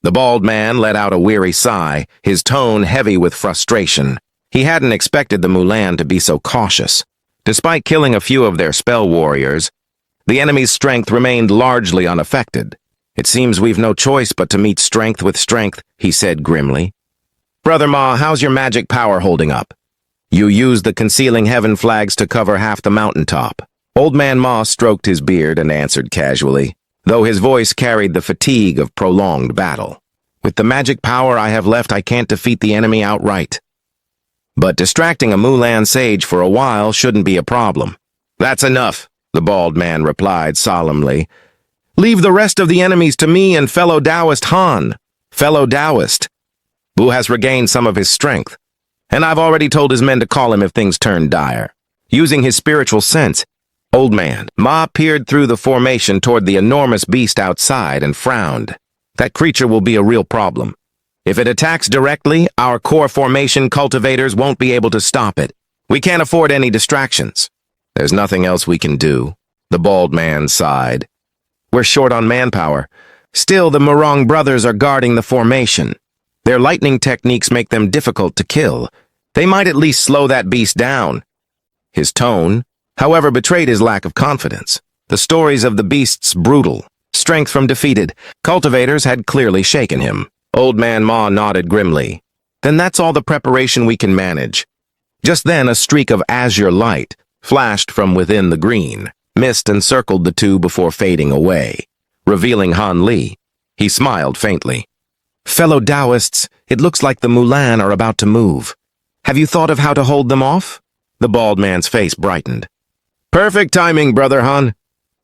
The bald man let out a weary sigh, his tone heavy with frustration. He hadn't expected the Mulan to be so cautious. Despite killing a few of their spell warriors, the enemy's strength remained largely unaffected. "It seems we've no choice but to meet strength with strength," he said grimly. "Brother Ma, how's your magic power holding up?" "You used the concealing heaven flags to cover half the mountaintop." Old Man Ma stroked his beard and answered casually, though his voice carried the fatigue of prolonged battle. "With the magic power I have left, I can't defeat the enemy outright. But distracting a Mulan sage for a while shouldn't be a problem." "That's enough," the bald man replied solemnly. "Leave the rest of the enemies to me and fellow Taoist Han." "Fellow Taoist?" "Bu has regained some of his strength, and I've already told his men to call him if things turn dire." Using his spiritual sense, Old Man Ma peered through the formation toward the enormous beast outside and frowned. "That creature will be a real problem. If it attacks directly, our core formation cultivators won't be able to stop it. We can't afford any distractions." "There's nothing else we can do," the bald man sighed. "We're short on manpower. Still, the Murong brothers are guarding the formation. Their lightning techniques make them difficult to kill. They might at least slow that beast down." His tone, however, betrayed his lack of confidence. The stories of the beast's brutal strength from defeated cultivators had clearly shaken him. Old Man Ma nodded grimly. "Then that's all the preparation we can manage." Just then a streak of azure light flashed from within the green, mist encircled the two before fading away, revealing Han Li. He smiled faintly. "Fellow Taoists, it looks like the Mulan are about to move. Have you thought of how to hold them off?" The bald man's face brightened. "Perfect timing, Brother Han.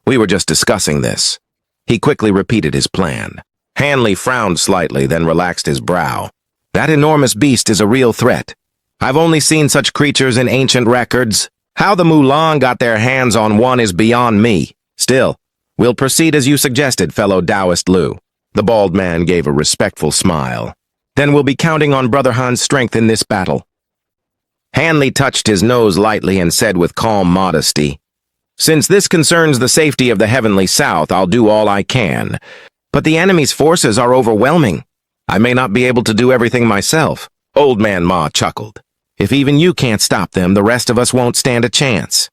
We were just discussing this." He quickly repeated his plan. Hanley frowned slightly, then relaxed his brow. "That enormous beast is a real threat. I've only seen such creatures in ancient records. How the Mulan got their hands on one is beyond me. Still, we'll proceed as you suggested, fellow Taoist Lu." The bald man gave a respectful smile. "Then we'll be counting on Brother Han's strength in this battle." Hanley touched his nose lightly and said with calm modesty, "Since this concerns the safety of the Heavenly South, I'll do all I can. But the enemy's forces are overwhelming. I may not be able to do everything myself." Old Man Ma chuckled. "If even you can't stop them, the rest of us won't stand a chance."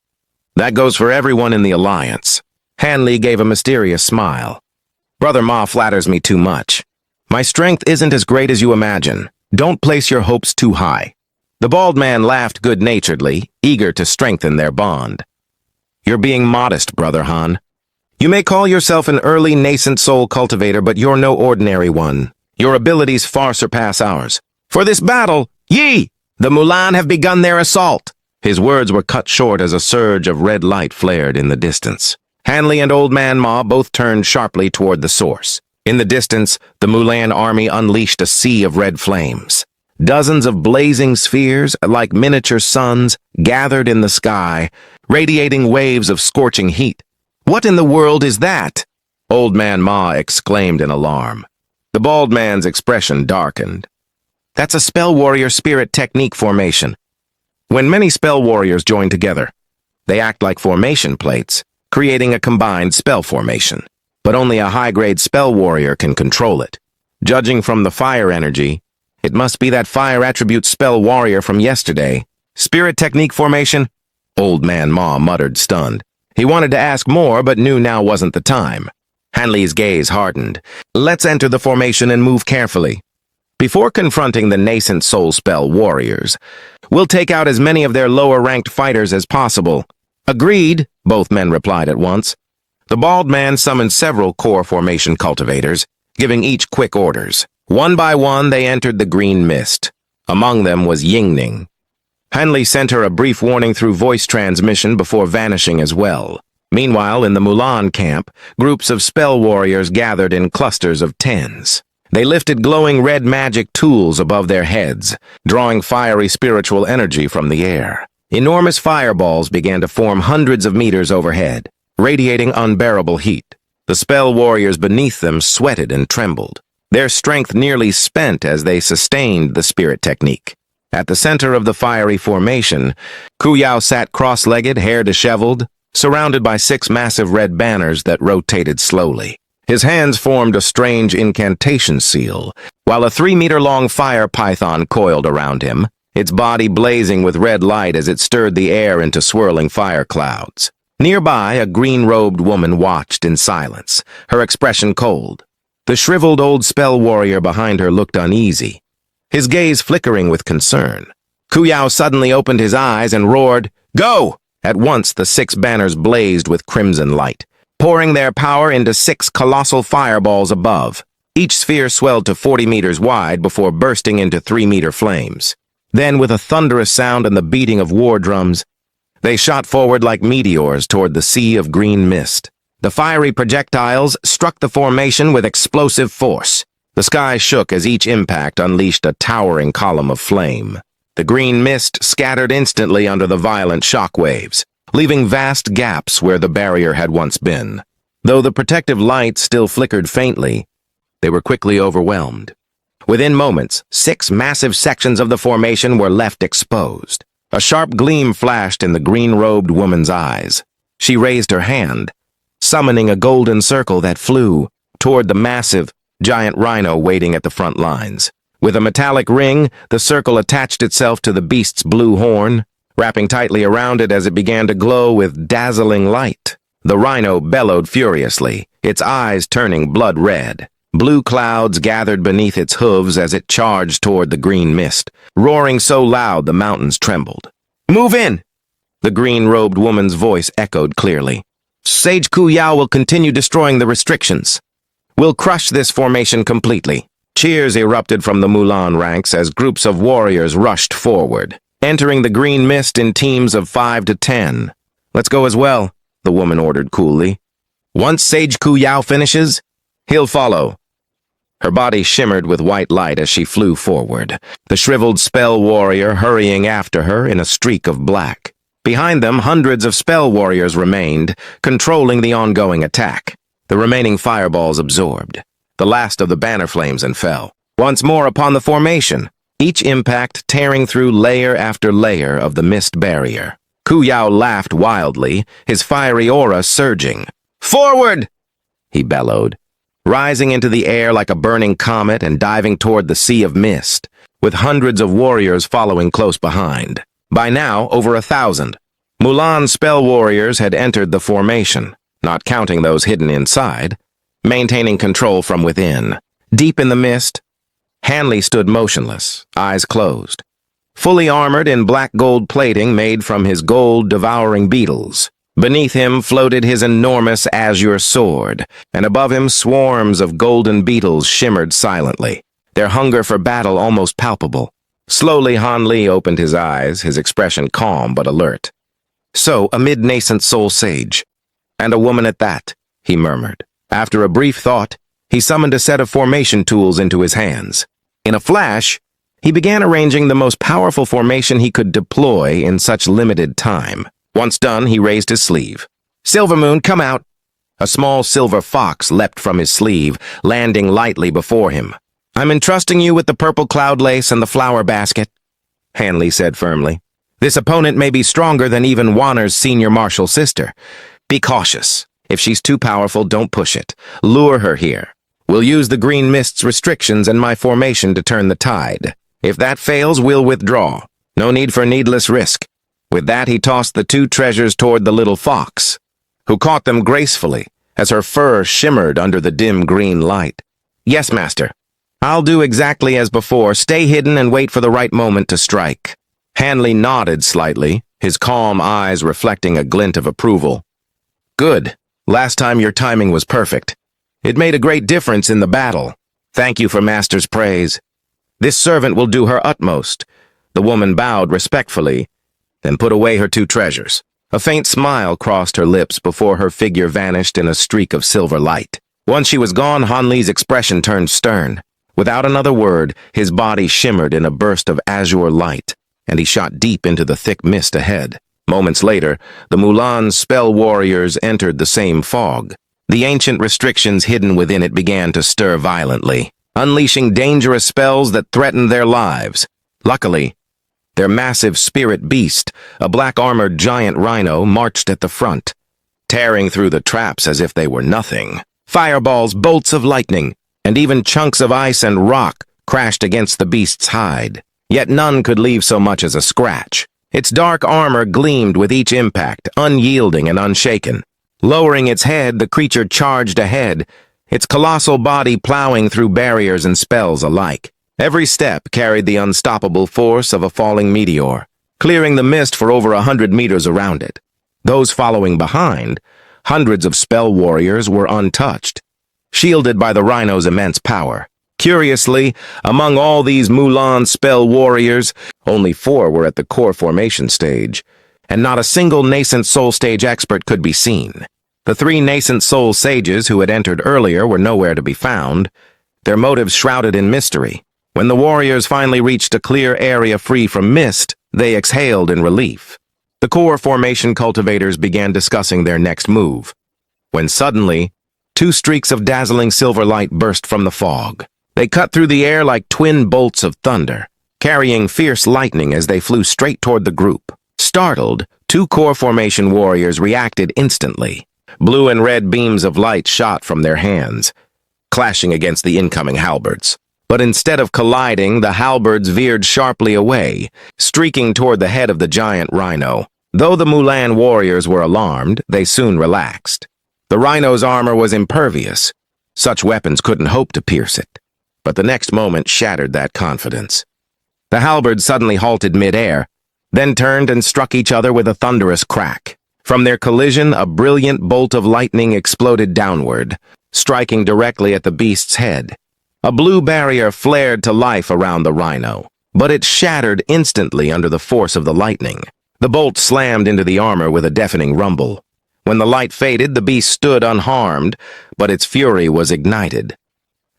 "That goes for everyone in the Alliance." Hanley gave a mysterious smile. "Brother Ma flatters me too much. My strength isn't as great as you imagine. Don't place your hopes too high." The bald man laughed good-naturedly, eager to strengthen their bond. "You're being modest, Brother Han. You may call yourself an early nascent soul cultivator, but you're no ordinary one. Your abilities far surpass ours. For this battle, ye! The Mulan have begun their assault." His words were cut short as a surge of red light flared in the distance. Hanley and Old Man Ma both turned sharply toward the source. In the distance, the Mulan army unleashed a sea of red flames. Dozens of blazing spheres, like miniature suns, gathered in the sky, radiating waves of scorching heat. "What in the world is that?" Old Man Ma exclaimed in alarm. The bald man's expression darkened. "That's a spell warrior spirit technique formation. When many spell warriors join together, they act like formation plates, creating a combined spell formation. But only a high-grade spell warrior can control it. Judging from the fire energy, it must be that fire attribute spell warrior from yesterday. Spirit technique formation?" Old Man Ma muttered, stunned. He wanted to ask more, but knew now wasn't the time. Hanley's gaze hardened. "Let's enter the formation and move carefully. Before confronting the nascent soul spell warriors, we'll take out as many of their lower-ranked fighters as possible." "Agreed," both men replied at once. The bald man summoned several core formation cultivators, giving each quick orders. One by one, they entered the green mist. Among them was Yingning. Hanley sent her a brief warning through voice transmission before vanishing as well. Meanwhile, in the Mulan camp, groups of spell warriors gathered in clusters of tens. They lifted glowing red magic tools above their heads, drawing fiery spiritual energy from the air. Enormous fireballs began to form hundreds of meters overhead, radiating unbearable heat. The spell warriors beneath them sweated and trembled, their strength nearly spent as they sustained the spirit technique. At the center of the fiery formation, Ku Yao sat cross-legged, hair disheveled, surrounded by 6 massive red banners that rotated slowly. His hands formed a strange incantation seal, while a 3-meter-long fire python coiled around him, its body blazing with red light as it stirred the air into swirling fire clouds. Nearby, a green-robed woman watched in silence, her expression cold. The shriveled old spell warrior behind her looked uneasy, his gaze flickering with concern. Ku Yao suddenly opened his eyes and roared, "Go!" At once, the 6 banners blazed with crimson light, pouring their power into 6 colossal fireballs above. Each sphere swelled to 40 meters wide before bursting into 3-meter flames. Then, with a thunderous sound and the beating of war drums, they shot forward like meteors toward the sea of green mist. The fiery projectiles struck the formation with explosive force. The sky shook as each impact unleashed a towering column of flame. The green mist scattered instantly under the violent shock waves, leaving vast gaps where the barrier had once been. Though the protective light still flickered faintly, they were quickly overwhelmed. Within moments, 6 massive sections of the formation were left exposed. A sharp gleam flashed in the green-robed woman's eyes. She raised her hand, summoning a golden circle that flew toward the massive, giant rhino waiting at the front lines. With a metallic ring, the circle attached itself to the beast's blue horn, wrapping tightly around it as it began to glow with dazzling light. The rhino bellowed furiously, its eyes turning blood red. Blue clouds gathered beneath its hooves as it charged toward the green mist, roaring so loud the mountains trembled. "Move in!" The green-robed woman's voice echoed clearly. "Sage Ku Yao will continue destroying the restrictions. We'll crush this formation completely." Cheers erupted from the Mulan ranks as groups of warriors rushed forward, entering the green mist in teams of 5 to 10. "Let's go as well," the woman ordered coolly. "Once Sage Ku Yao finishes, he'll follow." Her body shimmered with white light as she flew forward, the shriveled spell warrior hurrying after her in a streak of black. Behind them, hundreds of spell warriors remained, controlling the ongoing attack. The remaining fireballs absorbed the last of the banner flames and fell once more upon the formation, each impact tearing through layer after layer of the mist barrier. Ku Yao laughed wildly, his fiery aura surging. "Forward!" he bellowed, rising into the air like a burning comet and diving toward the sea of mist, with hundreds of warriors following close behind. By now, over 1,000. Mulan spell warriors had entered the formation, not counting those hidden inside, maintaining control from within. Deep in the mist, Hanley stood motionless, eyes closed, fully armored in black gold plating made from his gold-devouring beetles. Beneath him floated his enormous azure sword, and above him swarms of golden beetles shimmered silently, their hunger for battle almost palpable. Slowly, Han Li opened his eyes, his expression calm but alert. "So, a mid-nascent soul sage, and a woman at that," he murmured. After a brief thought, he summoned a set of formation tools into his hands. In a flash, he began arranging the most powerful formation he could deploy in such limited time. Once done, he raised his sleeve. "Silvermoon, come out!" A small silver fox leapt from his sleeve, landing lightly before him. "I'm entrusting you with the purple cloud lace and the flower basket," Hanley said firmly. "This opponent may be stronger than even Wanner's senior martial sister. Be cautious. If she's too powerful, don't push it. Lure her here. We'll use the green mist's restrictions and my formation to turn the tide. If that fails, we'll withdraw. No need for needless risk." With that, he tossed the 2 treasures toward the little fox, who caught them gracefully as her fur shimmered under the dim green light. "Yes, master. I'll do exactly as before. Stay hidden and wait for the right moment to strike." Hanley nodded slightly, his calm eyes reflecting a glint of approval. "Good. Last time your timing was perfect. It made a great difference in the battle. Thank you for master's praise. This servant will do her utmost." The woman bowed respectfully, then put away her 2 treasures. A faint smile crossed her lips before her figure vanished in a streak of silver light. Once she was gone, Han Li's expression turned stern. Without another word, his body shimmered in a burst of azure light, and he shot deep into the thick mist ahead. Moments later, the Mulan spell warriors entered the same fog. The ancient restrictions hidden within it began to stir violently, unleashing dangerous spells that threatened their lives. Luckily, their massive spirit beast, a black-armored giant rhino, marched at the front, tearing through the traps as if they were nothing. Fireballs, bolts of lightning, and even chunks of ice and rock crashed against the beast's hide. Yet none could leave so much as a scratch. Its dark armor gleamed with each impact, unyielding and unshaken. Lowering its head, the creature charged ahead, its colossal body plowing through barriers and spells alike. Every step carried the unstoppable force of a falling meteor, clearing the mist for over 100 meters around it. Those following behind, hundreds of spell warriors, were untouched, shielded by the rhino's immense power. Curiously, among all these Mulan spell warriors, only 4 were at the core formation stage, and not a single nascent soul stage expert could be seen. The 3 nascent soul sages who had entered earlier were nowhere to be found, their motives shrouded in mystery. When the warriors finally reached a clear area free from mist, they exhaled in relief. The core formation cultivators began discussing their next move, when suddenly, 2 streaks of dazzling silver light burst from the fog. They cut through the air like twin bolts of thunder, carrying fierce lightning as they flew straight toward the group. Startled, 2 core formation warriors reacted instantly. Blue and red beams of light shot from their hands, clashing against the incoming halberds. But instead of colliding, the halberds veered sharply away, streaking toward the head of the giant rhino. Though the Mulan warriors were alarmed, they soon relaxed. The rhino's armor was impervious. Such weapons couldn't hope to pierce it. But the next moment shattered that confidence. The halberds suddenly halted mid-air, then turned and struck each other with a thunderous crack. From their collision, a brilliant bolt of lightning exploded downward, striking directly at the beast's head. A blue barrier flared to life around the rhino, but it shattered instantly under the force of the lightning. The bolt slammed into the armor with a deafening rumble. When the light faded, the beast stood unharmed, but its fury was ignited.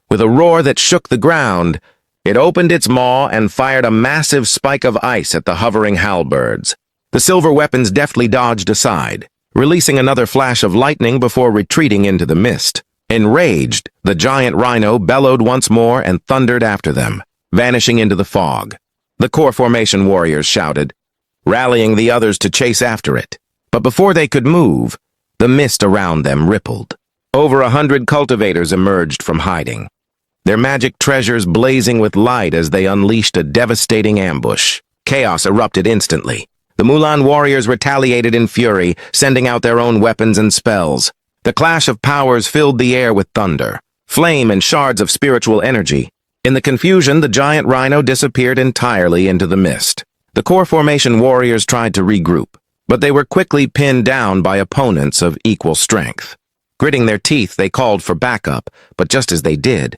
With a roar that shook the ground, it opened its maw and fired a massive spike of ice at the hovering halberds. The silver weapons deftly dodged aside, releasing another flash of lightning before retreating into the mist. Enraged, the giant rhino bellowed once more and thundered after them, vanishing into the fog. The core formation warriors shouted, rallying the others to chase after it. But before they could move, the mist around them rippled. Over 100 cultivators emerged from hiding, their magic treasures blazing with light as they unleashed a devastating ambush. Chaos erupted instantly. The Mulan warriors retaliated in fury, sending out their own weapons and spells. The clash of powers filled the air with thunder, flame, and shards of spiritual energy. In the confusion, the giant rhino disappeared entirely into the mist. The core formation warriors tried to regroup, but they were quickly pinned down by opponents of equal strength. Gritting their teeth, they called for backup, but just as they did,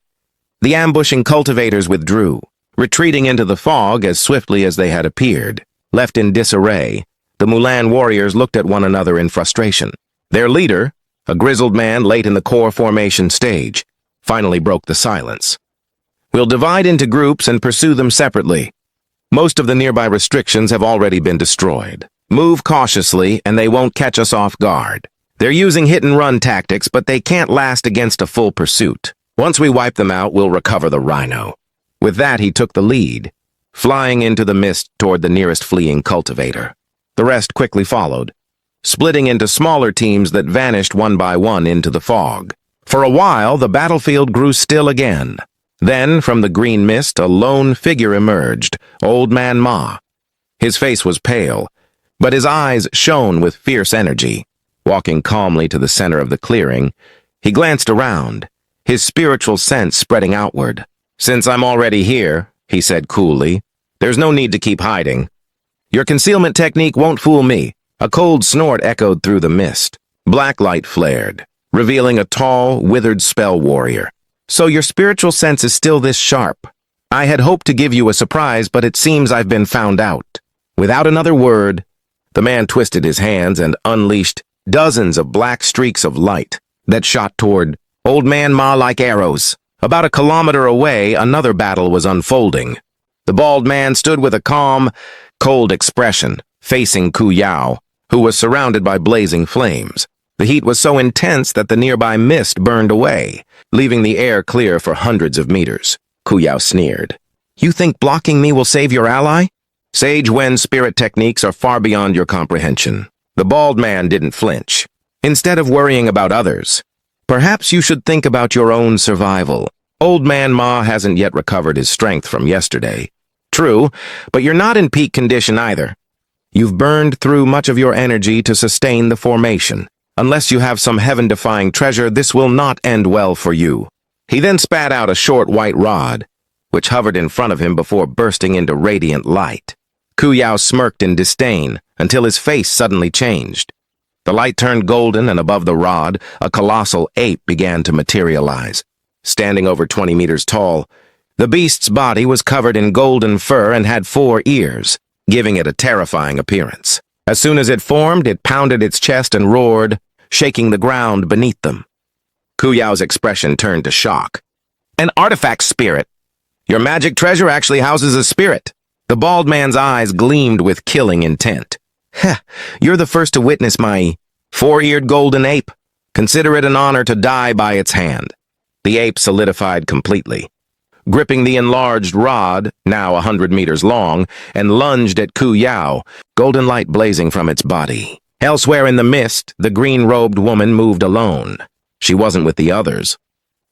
the ambushing cultivators withdrew, retreating into the fog as swiftly as they had appeared. Left in disarray, the Mulan warriors looked at one another in frustration. Their leader, a grizzled man late in the core formation stage, finally broke the silence. We'll divide into groups and pursue them separately. Most of the nearby restrictions have already been destroyed. Move cautiously and they won't catch us off guard. They're using hit-and-run tactics, but they can't last against a full pursuit. Once we wipe them out, we'll recover the rhino. With that, he took the lead, flying into the mist toward the nearest fleeing cultivator. The rest quickly followed, splitting into smaller teams that vanished one by one into the fog. For a while, the battlefield grew still again. Then, from the green mist, a lone figure emerged, Old Man Ma. His face was pale, but his eyes shone with fierce energy. Walking calmly to the center of the clearing, he glanced around, his spiritual sense spreading outward. "Since I'm already here," he said coolly, "there's no need to keep hiding. Your concealment technique won't fool me." A cold snort echoed through the mist. Black light flared, revealing a tall, withered spell warrior. "So your spiritual sense is still this sharp. I had hoped to give you a surprise, but it seems I've been found out." Without another word, the man twisted his hands and unleashed dozens of black streaks of light that shot toward Old Man Ma like arrows. About a kilometer away, another battle was unfolding. The bald man stood with a calm, cold expression, facing Ku Yao, who was surrounded by blazing flames. The heat was so intense that the nearby mist burned away, leaving the air clear for hundreds of meters. Ku Yao sneered. "You think blocking me will save your ally? Sage Wen's spirit techniques are far beyond your comprehension." The bald man didn't flinch. Instead of worrying about others, Perhaps you should think about your own survival. Old Man Ma hasn't yet recovered his strength from yesterday. True, but you're not in peak condition either. You've burned through much of your energy to sustain the formation. Unless you have some heaven-defying treasure, this will not end well for you. He then spat out a short white rod, which hovered in front of him before bursting into radiant light. Ku Yao smirked in disdain until his face suddenly changed. The light turned golden, and above the rod, a colossal ape began to materialize. Standing over 20 meters tall, the beast's body was covered in golden fur and had 4 ears, giving it a terrifying appearance. As soon as it formed, it pounded its chest and roared, shaking the ground beneath them. Ku Yao's expression turned to shock. An artifact spirit. Your magic treasure actually houses a spirit. The bald man's eyes gleamed with killing intent. Heh, you're the first to witness my 4-eared golden ape. Consider it an honor to die by its hand. The ape solidified completely, gripping the enlarged rod, now 100 meters long, and lunged at Ku Yao, golden light blazing from its body. Elsewhere in the mist, the green-robed woman moved alone. She wasn't with the others.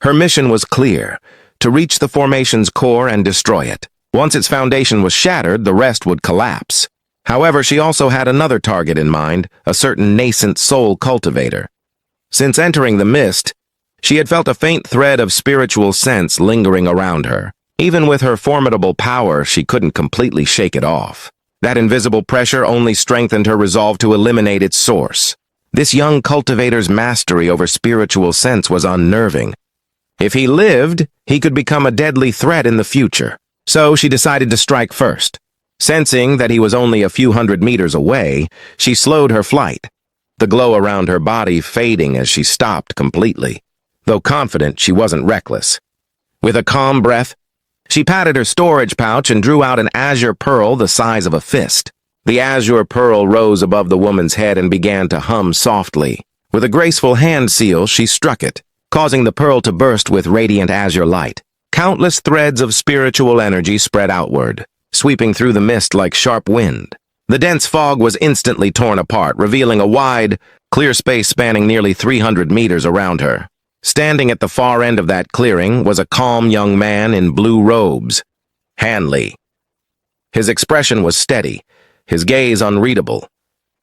Her mission was clear, to reach the formation's core and destroy it. Once its foundation was shattered, the rest would collapse. However, she also had another target in mind, a certain nascent soul cultivator. Since entering the mist, she had felt a faint thread of spiritual sense lingering around her. Even with her formidable power, she couldn't completely shake it off. That invisible pressure only strengthened her resolve to eliminate its source. This young cultivator's mastery over spiritual sense was unnerving. If he lived, he could become a deadly threat in the future. So she decided to strike first. Sensing that he was only a few hundred meters away, she slowed her flight, the glow around her body fading as she stopped completely. Though confident, she wasn't reckless. With a calm breath, she patted her storage pouch and drew out an azure pearl the size of a fist. The azure pearl rose above the woman's head and began to hum softly. With a graceful hand seal, she struck it, causing the pearl to burst with radiant azure light. Countless threads of spiritual energy spread outward, sweeping through the mist like sharp wind. The dense fog was instantly torn apart, revealing a wide, clear space spanning nearly 300 meters around her. Standing at the far end of that clearing was a calm young man in blue robes, Hanley. His expression was steady, his gaze unreadable,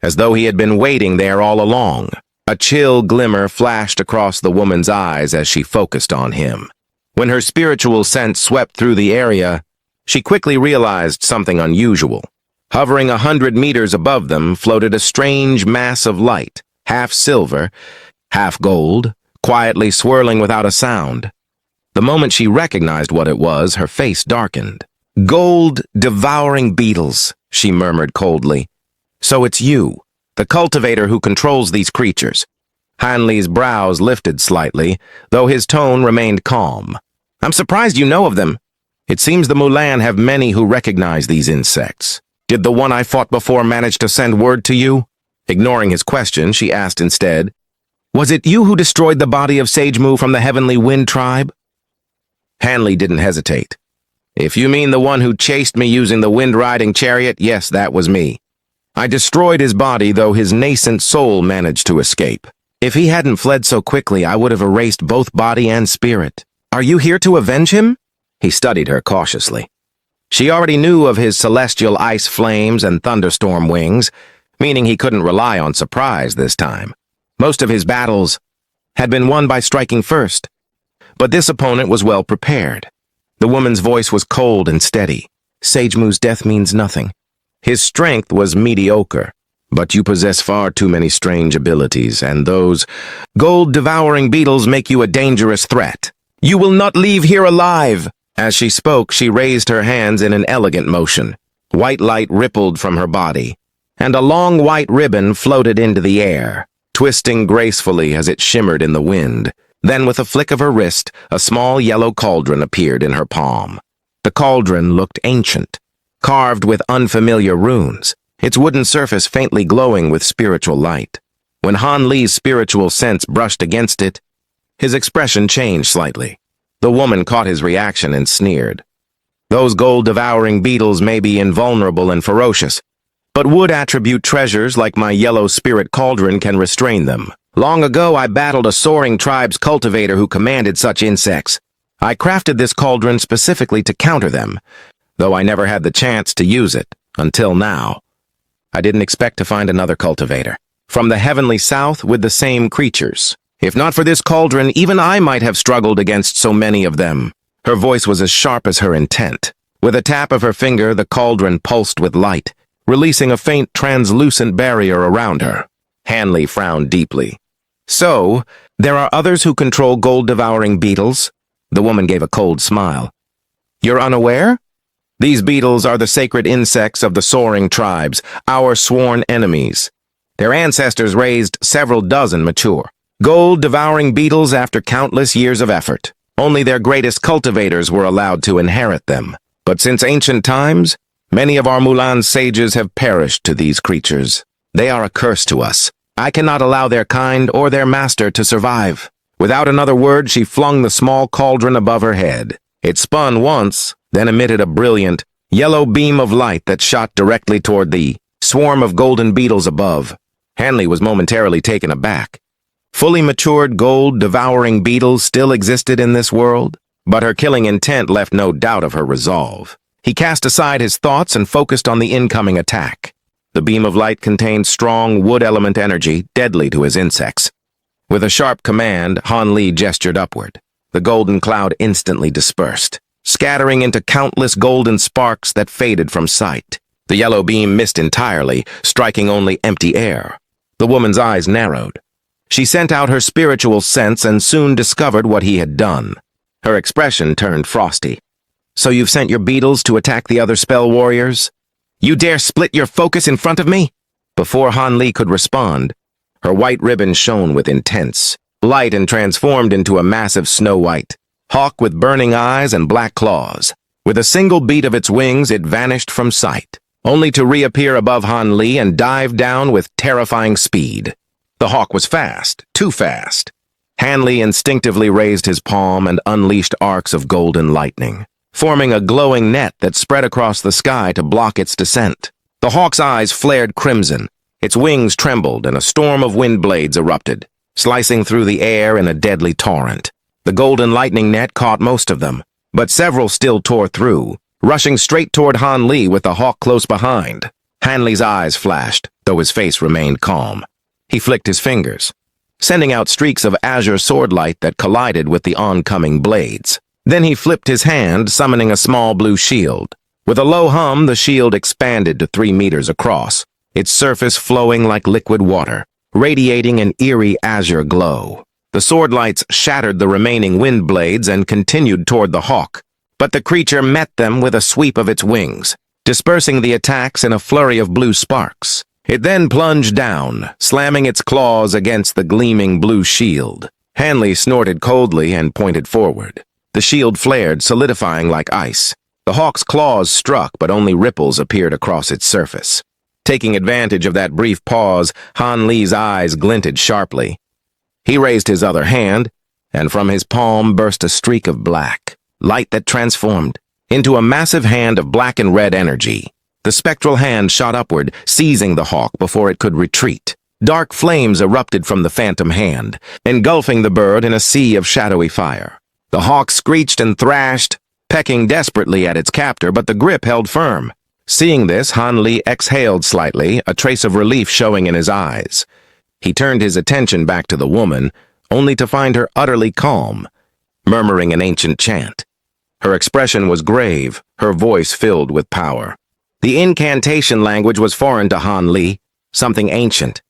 as though he had been waiting there all along. A chill glimmer flashed across the woman's eyes as she focused on him. When her spiritual sense swept through the area, she quickly realized something unusual. Hovering 100 meters above them floated a strange mass of light, half silver, half gold, quietly swirling without a sound. The moment she recognized what it was, her face darkened. "Gold-devouring beetles," she murmured coldly. "So it's you, the cultivator who controls these creatures." Hanley's brows lifted slightly, though his tone remained calm. "I'm surprised you know of them. It seems the Mulan have many who recognize these insects. Did the one I fought before manage to send word to you?" Ignoring his question, she asked instead, "Was it you who destroyed the body of Sage Mu from the Heavenly Wind Tribe?" Hanley didn't hesitate. "If you mean the one who chased me using the wind-riding chariot, yes, that was me. I destroyed his body, though his nascent soul managed to escape. If he hadn't fled so quickly, I would have erased both body and spirit. Are you here to avenge him?" He studied her cautiously. She already knew of his celestial ice flames and thunderstorm wings, meaning he couldn't rely on surprise this time. Most of his battles had been won by striking first, but this opponent was well prepared. The woman's voice was cold and steady. "Sage Mu's death means nothing. His strength was mediocre, but you possess far too many strange abilities, and those gold-devouring beetles make you a dangerous threat. You will not leave here alive!" As she spoke, she raised her hands in an elegant motion. White light rippled from her body, and a long white ribbon floated into the air, twisting gracefully as it shimmered in the wind. Then, with a flick of her wrist, a small yellow cauldron appeared in her palm. The cauldron looked ancient, carved with unfamiliar runes, its wooden surface faintly glowing with spiritual light. When Han Li's spiritual sense brushed against it, his expression changed slightly. The woman caught his reaction and sneered. "Those gold-devouring beetles may be invulnerable and ferocious, but wood-attribute treasures like my yellow spirit cauldron can restrain them. Long ago, I battled a soaring tribe's cultivator who commanded such insects. I crafted this cauldron specifically to counter them, though I never had the chance to use it, until now. I didn't expect to find another cultivator, from the heavenly south with the same creatures. If not for this cauldron, even I might have struggled against so many of them. Her voice was as sharp as her intent. With a tap of her finger, the cauldron pulsed with light, releasing a faint translucent barrier around her. Hanley frowned deeply. So, there are others who control gold-devouring beetles? The woman gave a cold smile. You're unaware? These beetles are the sacred insects of the soaring tribes, our sworn enemies. Their ancestors raised several dozen mature, gold-devouring beetles after countless years of effort. Only their greatest cultivators were allowed to inherit them. But since ancient times, many of our Mulan sages have perished to these creatures. They are a curse to us. I cannot allow their kind or their master to survive. Without another word, she flung the small cauldron above her head. It spun once, then emitted a brilliant, yellow beam of light that shot directly toward the swarm of golden beetles above. Hanley was momentarily taken aback. Fully matured gold-devouring beetles still existed in this world, but her killing intent left no doubt of her resolve. He cast aside his thoughts and focused on the incoming attack. The beam of light contained strong wood element energy, deadly to his insects. With a sharp command, Han Li gestured upward. The golden cloud instantly dispersed, scattering into countless golden sparks that faded from sight. The yellow beam missed entirely, striking only empty air. The woman's eyes narrowed. She sent out her spiritual sense and soon discovered what he had done. Her expression turned frosty. So you've sent your beetles to attack the other spell warriors? You dare split your focus in front of me? Before Han Li could respond, her white ribbon shone with intense light and transformed into a massive snow-white hawk with burning eyes and black claws. With a single beat of its wings, it vanished from sight, only to reappear above Han Li and dive down with terrifying speed. The hawk was fast, too fast. Han Li instinctively raised his palm and unleashed arcs of golden lightning, forming a glowing net that spread across the sky to block its descent. The hawk's eyes flared crimson, its wings trembled, and a storm of wind blades erupted, slicing through the air in a deadly torrent. The golden lightning net caught most of them, but several still tore through, rushing straight toward Han Li with the hawk close behind. Han Li's eyes flashed, though his face remained calm. He flicked his fingers, sending out streaks of azure sword light that collided with the oncoming blades. Then he flipped his hand, summoning a small blue shield. With a low hum, the shield expanded to 3 meters across, its surface flowing like liquid water, radiating an eerie azure glow. The sword lights shattered the remaining wind blades and continued toward the hawk, but the creature met them with a sweep of its wings, dispersing the attacks in a flurry of blue sparks. It then plunged down, slamming its claws against the gleaming blue shield. Han Li snorted coldly and pointed forward. The shield flared, solidifying like ice. The hawk's claws struck, but only ripples appeared across its surface. Taking advantage of that brief pause, Han Li's eyes glinted sharply. He raised his other hand, and from his palm burst a streak of black, light that transformed into a massive hand of black and red energy. The spectral hand shot upward, seizing the hawk before it could retreat. Dark flames erupted from the phantom hand, engulfing the bird in a sea of shadowy fire. The hawk screeched and thrashed, pecking desperately at its captor, but the grip held firm. Seeing this, Han Li exhaled slightly, a trace of relief showing in his eyes. He turned his attention back to the woman, only to find her utterly calm, murmuring an ancient chant. Her expression was grave, her voice filled with power. The incantation language was foreign to Han Li, something ancient,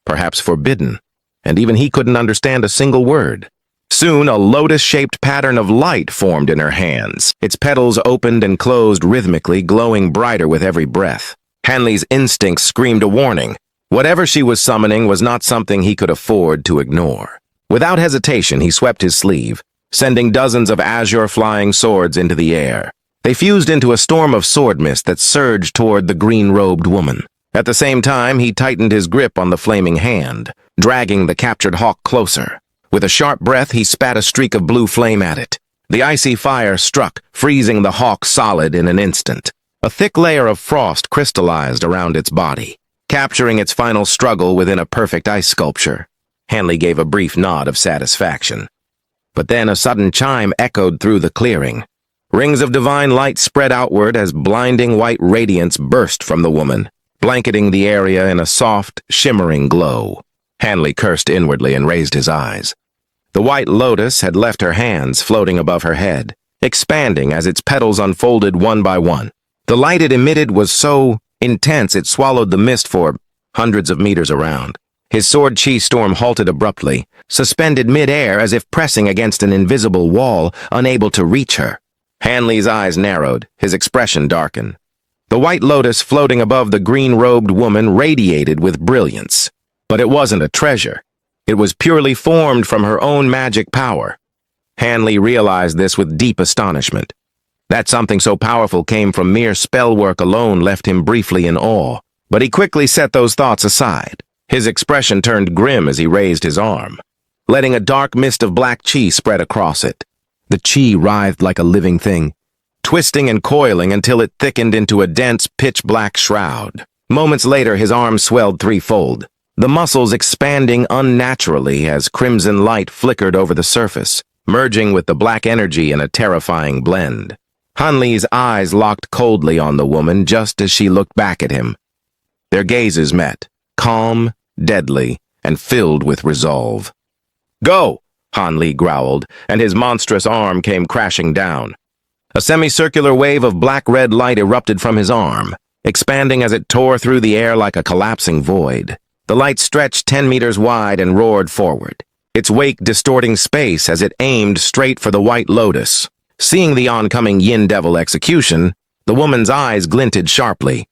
perhaps forbidden, and even he couldn't understand a single word. Soon, a lotus-shaped pattern of light formed in her hands. Its petals opened and closed rhythmically, glowing brighter with every breath. Han Li's instincts screamed a warning. Whatever she was summoning was not something he could afford to ignore. Without hesitation, he swept his sleeve, sending dozens of azure flying swords into the air. They fused into a storm of sword mist that surged toward the green-robed woman. At the same time, he tightened his grip on the flaming hand, dragging the captured hawk closer. With a sharp breath, he spat a streak of blue flame at it. The icy fire struck, freezing the hawk solid in an instant. A thick layer of frost crystallized around its body, capturing its final struggle within a perfect ice sculpture. Hanley gave a brief nod of satisfaction. But then a sudden chime echoed through the clearing. Rings of divine light spread outward as blinding white radiance burst from the woman, blanketing the area in a soft, shimmering glow. Hanley cursed inwardly and raised his eyes. The white lotus had left her hands floating above her head, expanding as its petals unfolded one by one. The light it emitted was so intense it swallowed the mist for hundreds of meters around. His sword chi storm halted abruptly, suspended mid-air as if pressing against an invisible wall, unable to reach her. Hanley's eyes narrowed, his expression darkened. The white lotus floating above the green-robed woman radiated with brilliance. But it wasn't a treasure. It was purely formed from her own magic power. Hanley realized this with deep astonishment. That something so powerful came from mere spell work alone left him briefly in awe, but he quickly set those thoughts aside. His expression turned grim as he raised his arm, letting a dark mist of black chi spread across it. The chi writhed like a living thing, twisting and coiling until it thickened into a dense, pitch-black shroud. Moments later, his arm swelled threefold, the muscles expanding unnaturally as crimson light flickered over the surface, merging with the black energy in a terrifying blend. Hanley's eyes locked coldly on the woman just as she looked back at him. Their gazes met, calm, deadly, and filled with resolve. "Go!" Hanley growled, and his monstrous arm came crashing down. A semicircular wave of black-red light erupted from his arm, expanding as it tore through the air like a collapsing void. The light stretched 10 meters wide and roared forward, its wake distorting space as it aimed straight for the white lotus. Seeing the oncoming Yin Devil execution, the woman's eyes glinted sharply.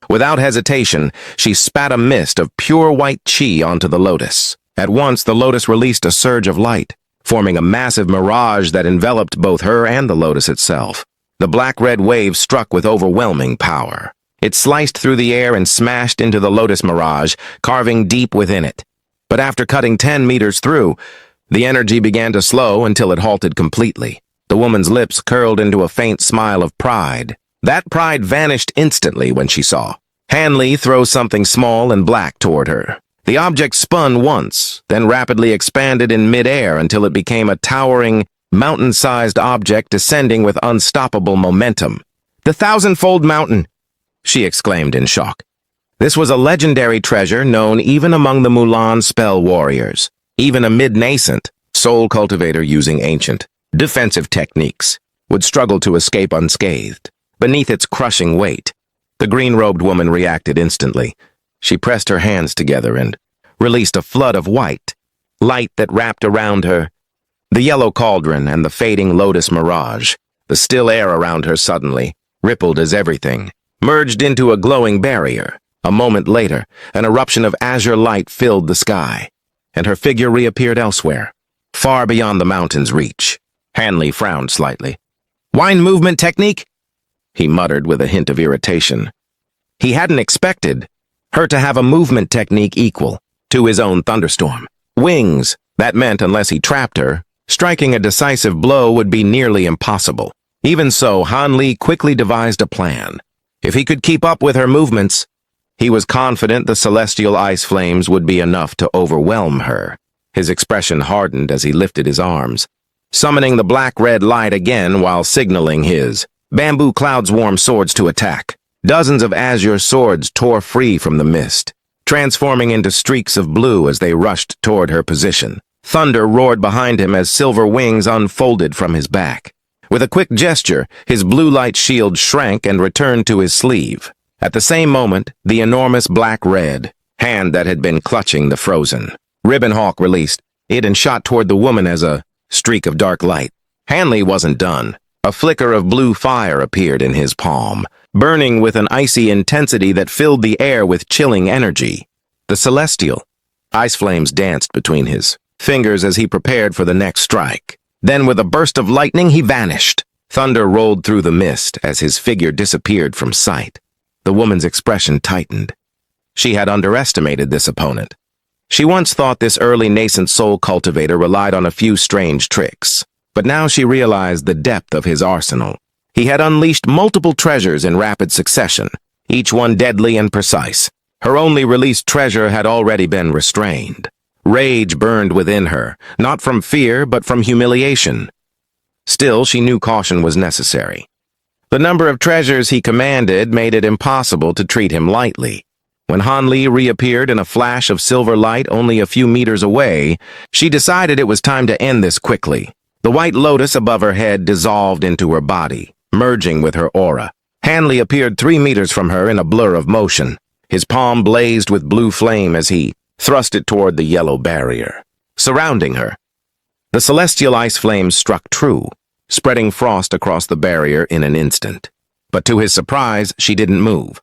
Without hesitation, she spat a mist of pure white chi onto the lotus. At once, the lotus released a surge of light, forming a massive mirage that enveloped both her and the lotus itself. The black-red wave struck with overwhelming power. It sliced through the air and smashed into the lotus mirage, carving deep within it. But after cutting 10 meters through, the energy began to slow until it halted completely. The woman's lips curled into a faint smile of pride. That pride vanished instantly when she saw Hanley throw something small and black toward her. The object spun once, then rapidly expanded in mid-air until it became a towering, mountain-sized object descending with unstoppable momentum. "The thousand-fold mountain!" she exclaimed in shock. This was a legendary treasure known even among the Mulan spell warriors. Even a mid-nascent soul cultivator using ancient, defensive techniques would struggle to escape unscathed. Beneath its crushing weight, the green-robed woman reacted instantly. She pressed her hands together and released a flood of white, light that wrapped around her. The yellow cauldron and the fading lotus mirage, the still air around her suddenly, rippled as everything merged into a glowing barrier. A moment later, an eruption of azure light filled the sky, and her figure reappeared elsewhere, far beyond the mountain's reach. Hanley frowned slightly. "Wine movement technique?" he muttered with a hint of irritation. He hadn't expected her to have a movement technique equal to his own thunderstorm. Wings, that meant unless he trapped her, striking a decisive blow would be nearly impossible. Even so, Hanley quickly devised a plan. If he could keep up with her movements, he was confident the celestial ice flames would be enough to overwhelm her. His expression hardened as he lifted his arms, summoning the black-red light again while signaling his bamboo cloud-swarm swords to attack. Dozens of azure swords tore free from the mist, transforming into streaks of blue as they rushed toward her position. Thunder roared behind him as silver wings unfolded from his back. With a quick gesture, his blue light shield shrank and returned to his sleeve. At the same moment, the enormous black-red hand that had been clutching the frozen ribbon hawk released it and shot toward the woman as a streak of dark light. Hanley wasn't done. A flicker of blue fire appeared in his palm, burning with an icy intensity that filled the air with chilling energy. The celestial ice flames danced between his fingers as he prepared for the next strike. Then, with a burst of lightning, he vanished. Thunder rolled through the mist as his figure disappeared from sight. The woman's expression tightened. She had underestimated this opponent. She once thought this early nascent soul cultivator relied on a few strange tricks, but now she realized the depth of his arsenal. He had unleashed multiple treasures in rapid succession, each one deadly and precise. Her only released treasure had already been restrained. Rage burned within her, not from fear, but from humiliation. Still, she knew caution was necessary. The number of treasures he commanded made it impossible to treat him lightly. When Han Li reappeared in a flash of silver light only a few meters away, she decided it was time to end this quickly. The white lotus above her head dissolved into her body, merging with her aura. Han Li appeared 3 meters from her in a blur of motion. His palm blazed with blue flame as he thrust it toward the yellow barrier, surrounding her. The celestial ice flames struck true, spreading frost across the barrier in an instant. But to his surprise, she didn't move.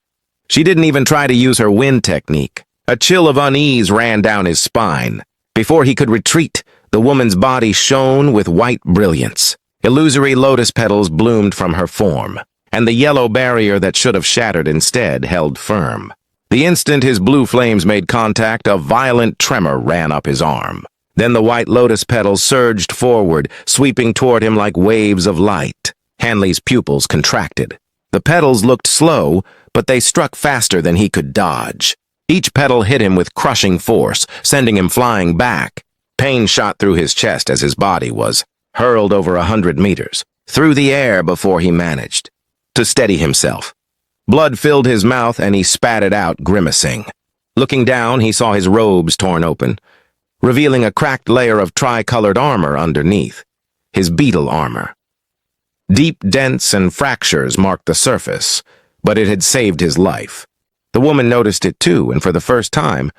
She didn't even try to use her wind technique. A chill of unease ran down his spine. Before he could retreat, the woman's body shone with white brilliance. Illusory lotus petals bloomed from her form, and the yellow barrier that should have shattered instead held firm. The instant his blue flames made contact, a violent tremor ran up his arm. Then the white lotus petals surged forward, sweeping toward him like waves of light. Han Li's pupils contracted. The petals looked slow, but they struck faster than he could dodge. Each petal hit him with crushing force, sending him flying back. Pain shot through his chest as his body was hurled over 100 meters, through the air before he managed to steady himself. Blood filled his mouth and he spat it out, grimacing. Looking down, he saw his robes torn open, revealing a cracked layer of tri-colored armor underneath, his beetle armor. Deep dents and fractures marked the surface, but it had saved his life. The woman noticed it too, and for the first time,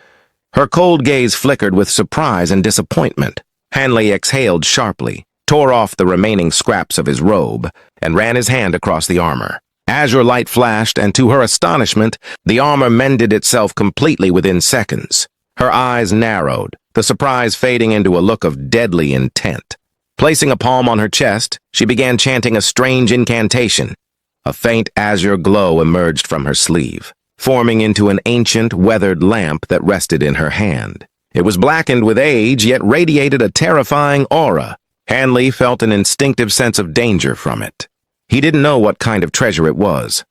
her cold gaze flickered with surprise and disappointment. Han Li exhaled sharply, tore off the remaining scraps of his robe, and ran his hand across the armor. Azure light flashed, and to her astonishment, the armor mended itself completely within seconds. Her eyes narrowed, the surprise fading into a look of deadly intent. Placing a palm on her chest, she began chanting a strange incantation. A faint azure glow emerged from her sleeve, forming into an ancient, weathered lamp that rested in her hand. It was blackened with age, yet radiated a terrifying aura. Han Li felt an instinctive sense of danger from it. He didn't know what kind of treasure it was,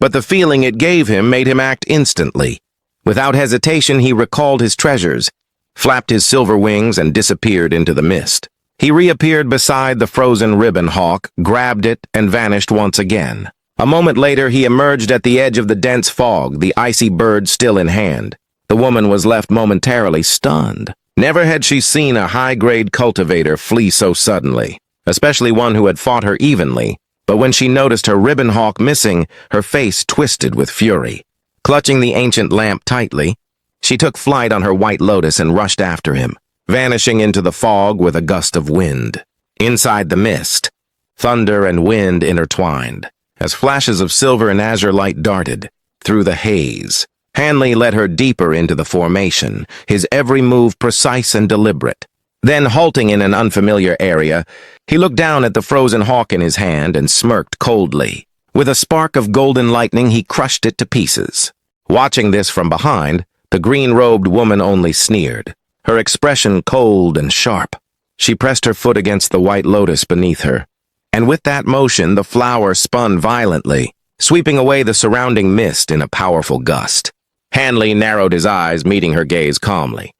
but the feeling it gave him made him act instantly. Without hesitation, he recalled his treasures, flapped his silver wings, and disappeared into the mist. He reappeared beside the frozen ribbon hawk, grabbed it, and vanished once again. A moment later, he emerged at the edge of the dense fog, the icy bird still in hand. The woman was left momentarily stunned. Never had she seen a high-grade cultivator flee so suddenly, especially one who had fought her evenly. But when she noticed her ribbon hawk missing, her face twisted with fury. Clutching the ancient lamp tightly, she took flight on her white lotus and rushed after him, vanishing into the fog with a gust of wind. Inside the mist, thunder and wind intertwined, as flashes of silver and azure light darted through the haze. Han Li led her deeper into the formation, his every move precise and deliberate. Then, halting in an unfamiliar area, he looked down at the frozen hawk in his hand and smirked coldly. With a spark of golden lightning, he crushed it to pieces. Watching this from behind, the green-robed woman only sneered, her expression cold and sharp. She pressed her foot against the white lotus beneath her, and with that motion, the flower spun violently, sweeping away the surrounding mist in a powerful gust. Han Li narrowed his eyes, meeting her gaze calmly.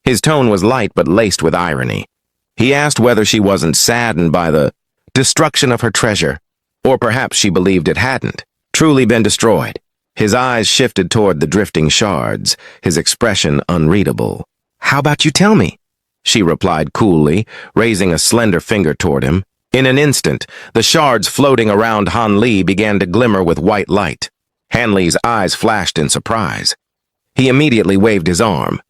His tone was light but laced with irony. He asked whether she wasn't saddened by the destruction of her treasure, or perhaps she believed it hadn't truly been destroyed. His eyes shifted toward the drifting shards, his expression unreadable. "How about you tell me?" she replied coolly, raising a slender finger toward him. In an instant, the shards floating around Han Li began to glimmer with white light. Han Li's eyes flashed in surprise. He immediately waved his arm,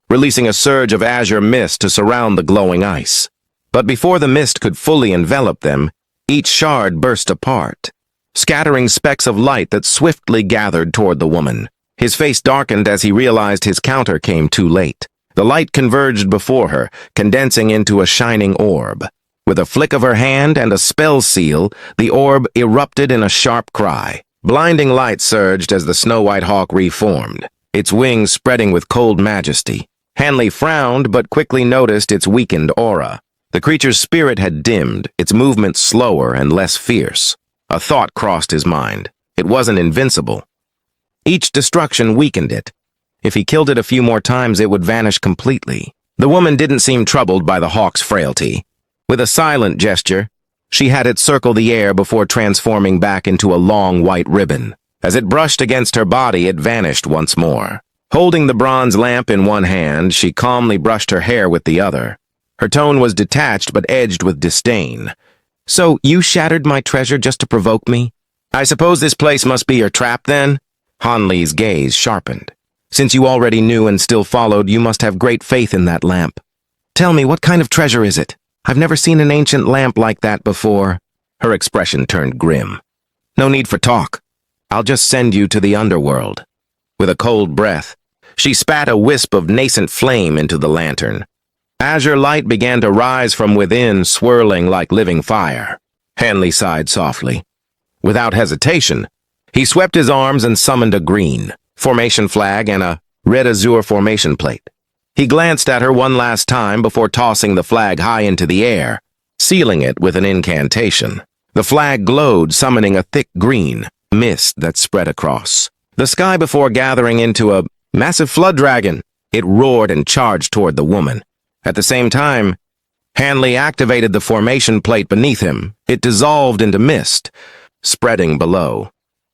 releasing a surge of azure mist to surround the glowing ice. But before the mist could fully envelop them, each shard burst apart, scattering specks of light that swiftly gathered toward the woman. His face darkened as he realized his counter came too late. The light converged before her, condensing into a shining orb. With a flick of her hand and a spell seal, the orb erupted in a sharp cry. Blinding light surged as the snow-white hawk reformed, its wings spreading with cold majesty. Han Li frowned, but quickly noticed its weakened aura. The creature's spirit had dimmed, its movements slower and less fierce. A thought crossed his mind. It wasn't invincible. Each destruction weakened it. If he killed it a few more times, it would vanish completely. The woman didn't seem troubled by the hawk's frailty. With a silent gesture, she had it circle the air before transforming back into a long white ribbon. As it brushed against her body, it vanished once more. Holding the bronze lamp in one hand, she calmly brushed her hair with the other. Her tone was detached but edged with disdain. "So, you shattered my treasure just to provoke me? I suppose this place must be your trap, then?" Han Li's gaze sharpened. "Since you already knew and still followed, you must have great faith in that lamp. Tell me, what kind of treasure is it? I've never seen an ancient lamp like that before." Her expression turned grim. "No need for talk. I'll just send you to the underworld." With a cold breath, she spat a wisp of nascent flame into the lantern. Azure light began to rise from within, swirling like living fire. Han Li sighed softly. Without hesitation, he swept his arms and summoned a green formation flag and a red-azure formation plate. He glanced at her one last time before tossing the flag high into the air, sealing it with an incantation. The flag glowed, summoning a thick green mist that spread across the sky before gathering into a massive flood dragon. It roared and charged toward the woman. At the same time, Han Li activated the formation plate beneath him. It dissolved into mist, spreading below.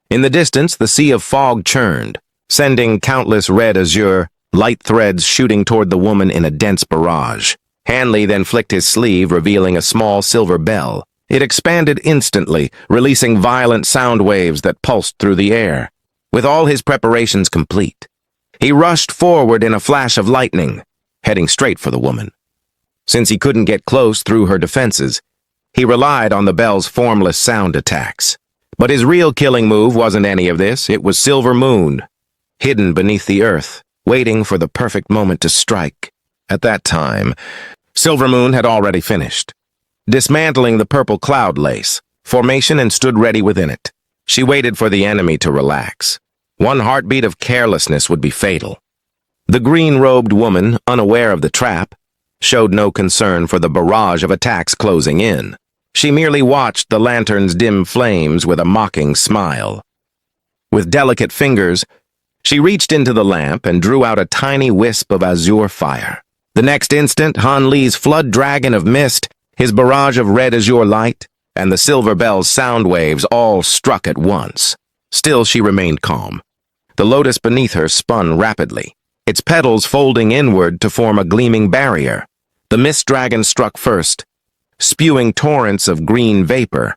In the distance, the sea of fog churned, sending countless red-azure light threads shooting toward the woman in a dense barrage. Han Li then flicked his sleeve, revealing a small silver bell. It expanded instantly, releasing violent sound waves that pulsed through the air. With all his preparations complete, he rushed forward in a flash of lightning, heading straight for the woman. Since he couldn't get close through her defenses, he relied on the bell's formless sound attacks. But his real killing move wasn't any of this. It was Silver Moon, hidden beneath the earth, waiting for the perfect moment to strike. At that time, Silver Moon had already finished, dismantling the purple cloud lace formation and stood ready within it. She waited for the enemy to relax. One heartbeat of carelessness would be fatal. The green-robed woman, unaware of the trap, showed no concern for the barrage of attacks closing in. She merely watched the lantern's dim flames with a mocking smile. With delicate fingers, she reached into the lamp and drew out a tiny wisp of azure fire. The next instant, Han Li's flood dragon of mist, his barrage of red azure light, and the silver bell's sound waves all struck at once. Still, she remained calm. The lotus beneath her spun rapidly, its petals folding inward to form a gleaming barrier. The mist dragon struck first, spewing torrents of green vapor,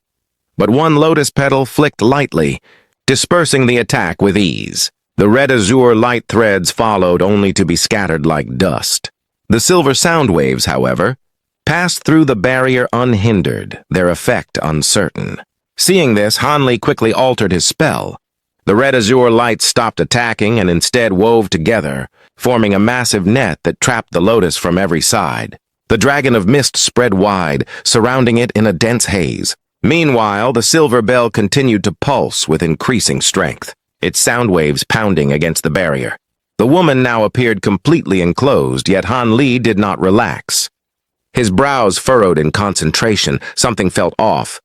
but one lotus petal flicked lightly, dispersing the attack with ease. The red azure light threads followed, only to be scattered like dust. The silver sound waves, however, passed through the barrier unhindered, their effect uncertain. Seeing this, Han Li quickly altered his spell. The red azure light stopped attacking and instead wove together, forming a massive net that trapped the lotus from every side. The dragon of mist spread wide, surrounding it in a dense haze. Meanwhile, the silver bell continued to pulse with increasing strength, its sound waves pounding against the barrier. The woman now appeared completely enclosed, yet Han Li did not relax. His brows furrowed in concentration. Something felt off.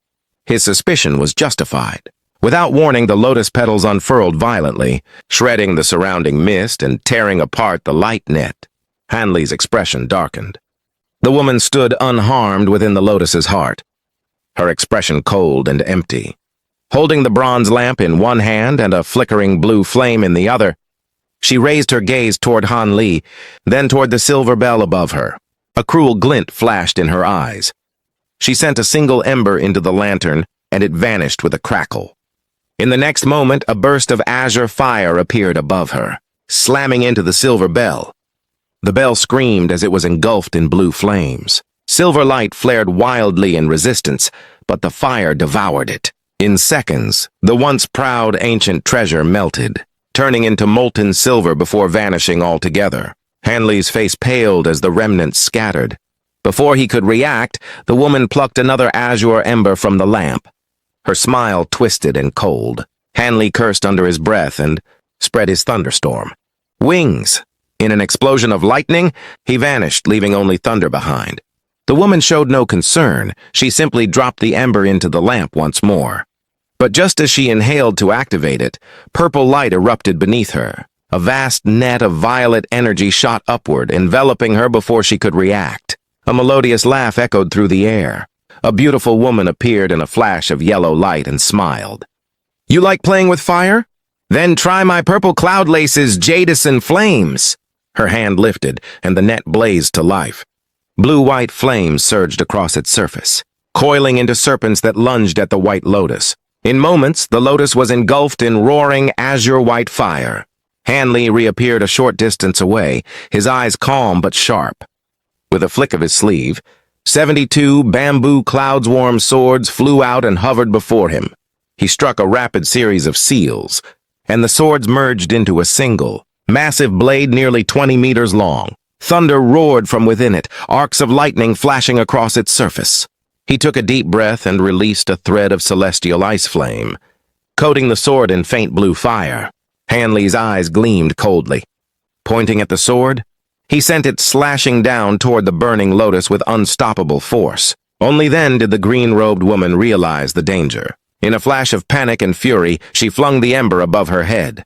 His suspicion was justified. Without warning, the lotus petals unfurled violently, shredding the surrounding mist and tearing apart the light net. Han Li's expression darkened. The woman stood unharmed within the lotus's heart, her expression cold and empty. Holding the bronze lamp in one hand and a flickering blue flame in the other, she raised her gaze toward Han Li, then toward the silver bell above her. A cruel glint flashed in her eyes. She sent a single ember into the lantern, and it vanished with a crackle. In the next moment, a burst of azure fire appeared above her, slamming into the silver bell. The bell screamed as it was engulfed in blue flames. Silver light flared wildly in resistance, but the fire devoured it. In seconds, the once proud ancient treasure melted, turning into molten silver before vanishing altogether. Han Li's face paled as the remnants scattered. Before he could react, the woman plucked another azure ember from the lamp. Her smile twisted and cold. Han Li cursed under his breath and spread his thunderstorm. Wings! In an explosion of lightning, he vanished, leaving only thunder behind. The woman showed no concern. She simply dropped the ember into the lamp once more. But just as she inhaled to activate it, purple light erupted beneath her, A vast net of violet energy shot upward, enveloping her before she could react. A melodious laugh echoed through the air. A beautiful woman appeared in a flash of yellow light and smiled. "You like playing with fire? Then try my purple cloud lace's Jadison flames." Her hand lifted, and the net blazed to life. Blue-white flames surged across its surface, coiling into serpents that lunged at the white lotus. In moments, the lotus was engulfed in roaring azure-white fire. Hanley reappeared a short distance away, his eyes calm but sharp. With a flick of his sleeve, 72 bamboo cloudswarm swords flew out and hovered before him. He struck a rapid series of seals, and the swords merged into a single, massive blade nearly 20 meters long. Thunder roared from within it, arcs of lightning flashing across its surface. He took a deep breath and released a thread of celestial ice flame, coating the sword in faint blue fire. Hanley's eyes gleamed coldly. Pointing at the sword, he sent it slashing down toward the burning lotus with unstoppable force. Only then did the green-robed woman realize the danger. In a flash of panic and fury, she flung the ember above her head.